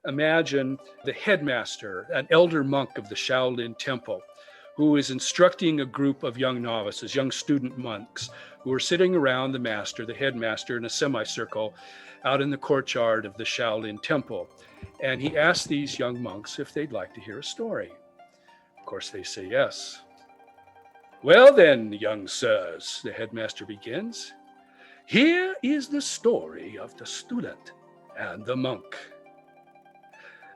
Imagine the headmaster, an elder monk of the Shaolin Temple, who is instructing a group of young novices, young student monks, who are sitting around the master, the headmaster, in a semicircle out in the courtyard of the Shaolin Temple. And he asks these young monks if they'd like to hear a story. Of course, they say yes. Well then, young sirs, the headmaster begins, here is the story of the student and the monk.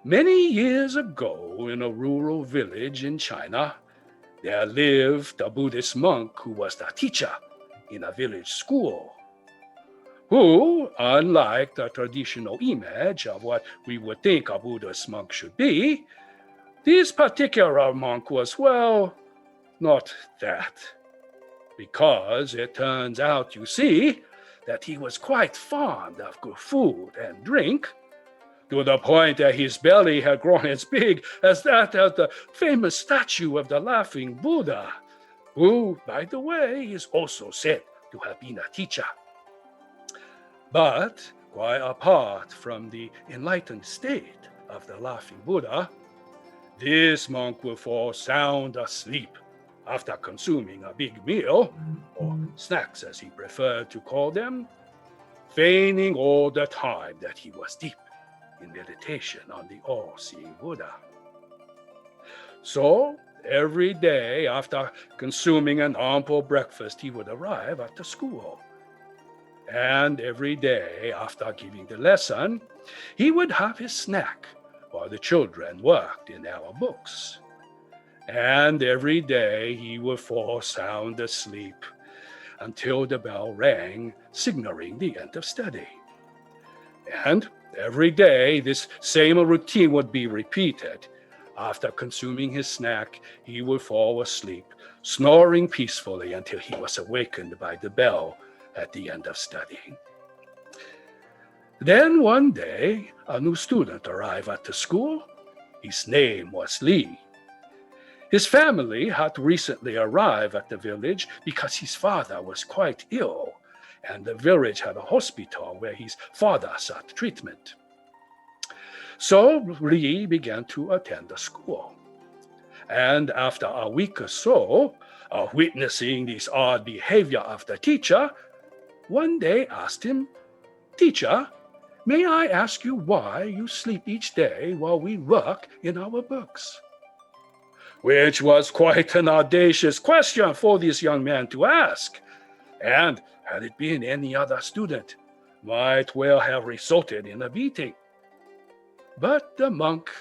Many years ago, in a rural village in China, there lived a Buddhist monk who was the teacher in a village school, who, unlike the traditional image of what we would think a Buddhist monk should be, this particular monk was, well, not that. Because it turns out, you see, that he was quite fond of good food and drink, to the point that his belly had grown as big as that of the famous statue of the Laughing Buddha, who, by the way, is also said to have been a teacher. But, quite apart from the enlightened state of the Laughing Buddha, this monk will fall sound asleep after consuming a big meal, or snacks as he preferred to call them, feigning all the time that he was deep in meditation on the all-seeing Buddha. So, every day after consuming an ample breakfast, he would arrive at the school. And every day after giving the lesson, he would have his snack while the children worked in our books. And every day he would fall sound asleep until the bell rang, signaling the end of study. And every day this same routine would be repeated. After consuming his snack, he would fall asleep, snoring peacefully until he was awakened by the bell at the end of studying. Then one day, a new student arrived at the school. His name was Li. His family had recently arrived at the village because his father was quite ill, and the village had a hospital where his father sought treatment. So Li began to attend the school. And after a week or so of witnessing this odd behavior of the teacher, one day asked him, "Teacher, may I ask you why you sleep each day while we work in our books?" Which was quite an audacious question for this young man to ask, and had it been any other student, might well have resulted in a beating. But the monk,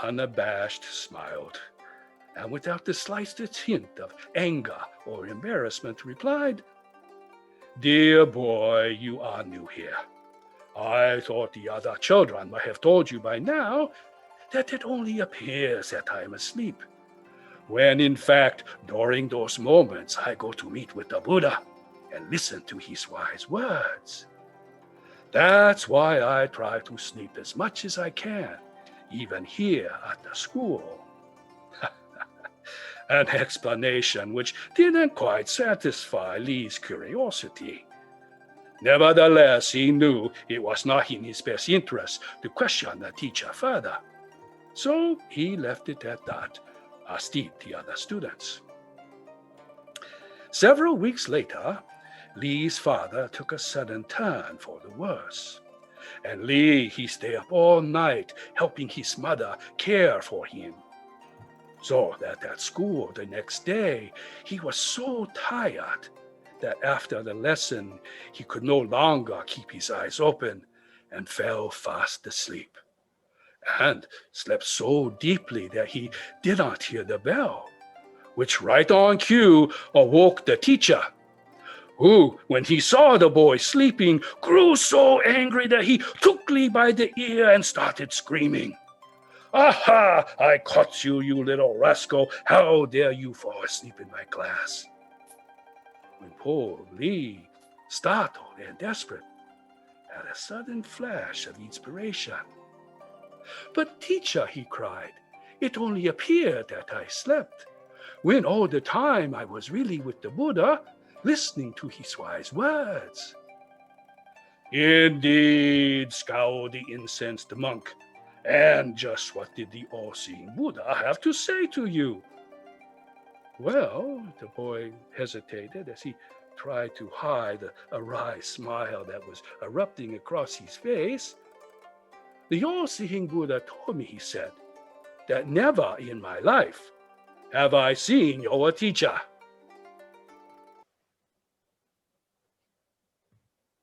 unabashed, smiled, and without the slightest hint of anger or embarrassment, replied, "Dear boy, you are new here. I thought the other children might have told you by now that it only appears that I am asleep, when in fact, during those moments, I go to meet with the Buddha and listen to his wise words. That's why I try to sleep as much as I can, even here at the school." An explanation which didn't quite satisfy Li's curiosity. Nevertheless, he knew it was not in his best interest to question the teacher further. So he left it at that, as did the other students. Several weeks later, Li's father took a sudden turn for the worse. And Li, he stayed up all night helping his mother care for him. So that at school the next day, he was so tired that after the lesson, he could no longer keep his eyes open and fell fast asleep, and slept so deeply that he did not hear the bell, which right on cue awoke the teacher, who, when he saw the boy sleeping, grew so angry that he took Li by the ear and started screaming, "Aha! I caught you, you little rascal! How dare you fall asleep in my class?" When poor Li, startled and desperate, had a sudden flash of inspiration. "But teacher," he cried, "it only appeared that I slept, when all the time I was really with the Buddha, listening to his wise words." "Indeed," scowled the incensed monk, And just what did the all-seeing Buddha have to say to you? Well, the boy hesitated as he tried to hide a wry smile that was erupting across his face. The all-seeing Buddha told me, he said, that never in my life have I seen your teacher.